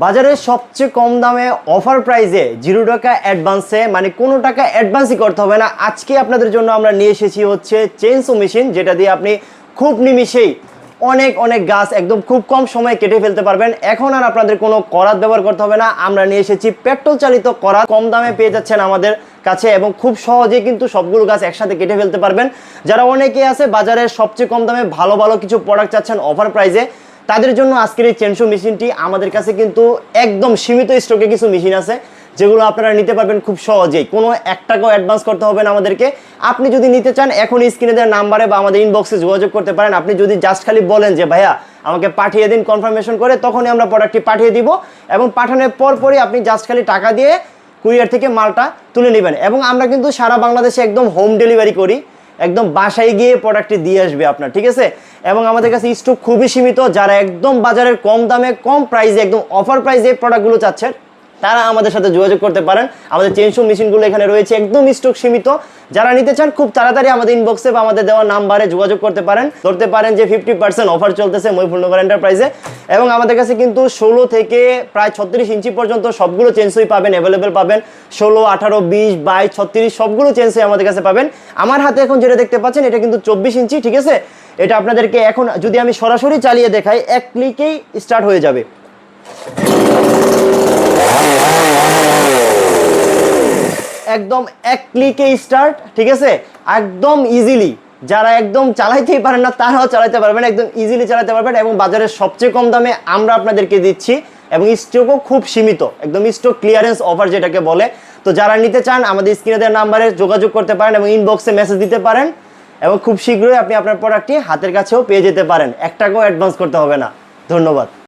বাজারে সবচেয়ে কম দামে অফার প্রাইসে 0 টাকা অ্যাডভান্সে, মানে কোনো টাকা অ্যাডভান্সই করতে হবে না। আজকে আপনাদের জন্য আমরা নিয়ে এসেছি হচ্ছে চেইনসো মেশিন, যেটা দিয়ে আপনি খুব নিমিষেই অনেক অনেক গাছ একদম খুব কম সময়ে কেটে ফেলতে পারবেন। এখন আর আপনাদের কোনো করাত ব্যবহার করতে হবে না। আমরা নিয়ে এসেছি পেট্রোল চালিত করাত, কম দামে পেয়ে যাচ্ছেন আমাদের কাছে এবং খুব সহজেই কিন্তু সবগুলো গাছ একসাথে কেটে ফেলতে পারবেন। যারা অনেকে আছে বাজারের সবচেয়ে কম দামে ভালো ভালো কিছু প্রোডাক্ট চাচ্ছেন অফার প্রাইসে, তাদের জন্য আজকের এই চেইনসো মেশিনটি। আমাদের কাছে কিন্তু একদম সীমিত স্টকে কিছু মেশিন আছে যেগুলো আপনারা নিতে পারবেন খুব সহজেই, কোনো 1 টাকাও অ্যাডভান্স করতে হবে না আমাদেরকে। আপনি যদি নিতে চান এখন স্ক্রিনে দেওয়া নাম্বারে বা আমাদের ইনবক্সে যোগাযোগ করতে পারেন। আপনি যদি জাস্ট খালি বলেন যে ভাইয়া আমাকে পাঠিয়ে দিন কনফার্মেশন করে, তখনই আমরা প্রোডাক্টটি পাঠিয়ে দিব এবং পাঠানোর পরই আপনি জাস্ট খালি টাকা দিয়ে কুরিয়ার থেকে মালটা তুলে নেবেন। এবং আমরা কিন্তু সারা বাংলাদেশে একদম হোম ডেলিভারি করি, একদম বাসায় গিয়ে প্রোডাক্টটি দিয়ে আসবে আপনার, ঠিক আছে। এবং আমাদের কাছে স্টক খুবই সীমিত। যারা একদম বাজারের কম দামে কম প্রাইসে একদম অফার প্রাইসে প্রোডাক্টগুলো চাচ্ছেন তারা আমাদের সাথে যোগাযোগ করতে পারেন। আমাদের চেইনসো মেশিনগুলো এখানে রয়েছে, একদম স্টক সীমিত। যারা নিতে চান খুব তাড়াতাড়ি আমাদের ইনবক্সে বা আমাদের দেওয়া নাম্বারে যোগাযোগ করতে পারেন। ধরতে পারেন যে 50% অফার চলতেছে মহিপুরনগর এন্টারপ্রাইজে। এবং আমাদের কাছে কিন্তু 16 থেকে প্রায় 36 ইঞ্চি পর্যন্ত সবগুলো চেইনসোই পাবেন, অ্যাভেলেবেল পাবেন। 16, 18, 20, 22, 36 সবগুলো চেইনসোই আমাদের কাছে পাবেন। আমার হাতে এখন যেটা দেখতে পাচ্ছেন এটা কিন্তু 24 ইঞ্চি, ঠিক আছে। এটা আপনাদেরকে এখন যদি আমি সরাসরি চালিয়ে দেখাই, এক ক্লিকেই স্টার্ট হয়ে যাবে। একদম এক ক্লিকে স্টার্ট, ঠিক আছে, একদম ইজিলি। যারা একদম চালাইতেই পারেন না তারাও চালাতে পারবেন, একদম ইজিলি চালাতে পারবেন। এবং বাজারের সবচেয়ে কম দামে আমরা আপনাদেরকে দিচ্ছি এবং স্টকও খুব সীমিত, একদম স্টক ক্লিয়ারেন্স অফার যেটাকে বলে। তো যারা নিতে চান আমাদের স্ক্রিনে দেওয়া নাম্বারে যোগাযোগ করতে পারেন এবং ইনবক্সে মেসেজ দিতে পারেন এবং খুব শীঘ্রই আপনি আপনার প্রোডাক্টটি হাতের কাছেও পেয়ে যেতে পারেন। 1 টাকাও অ্যাডভান্স করতে হবে না। ধন্যবাদ।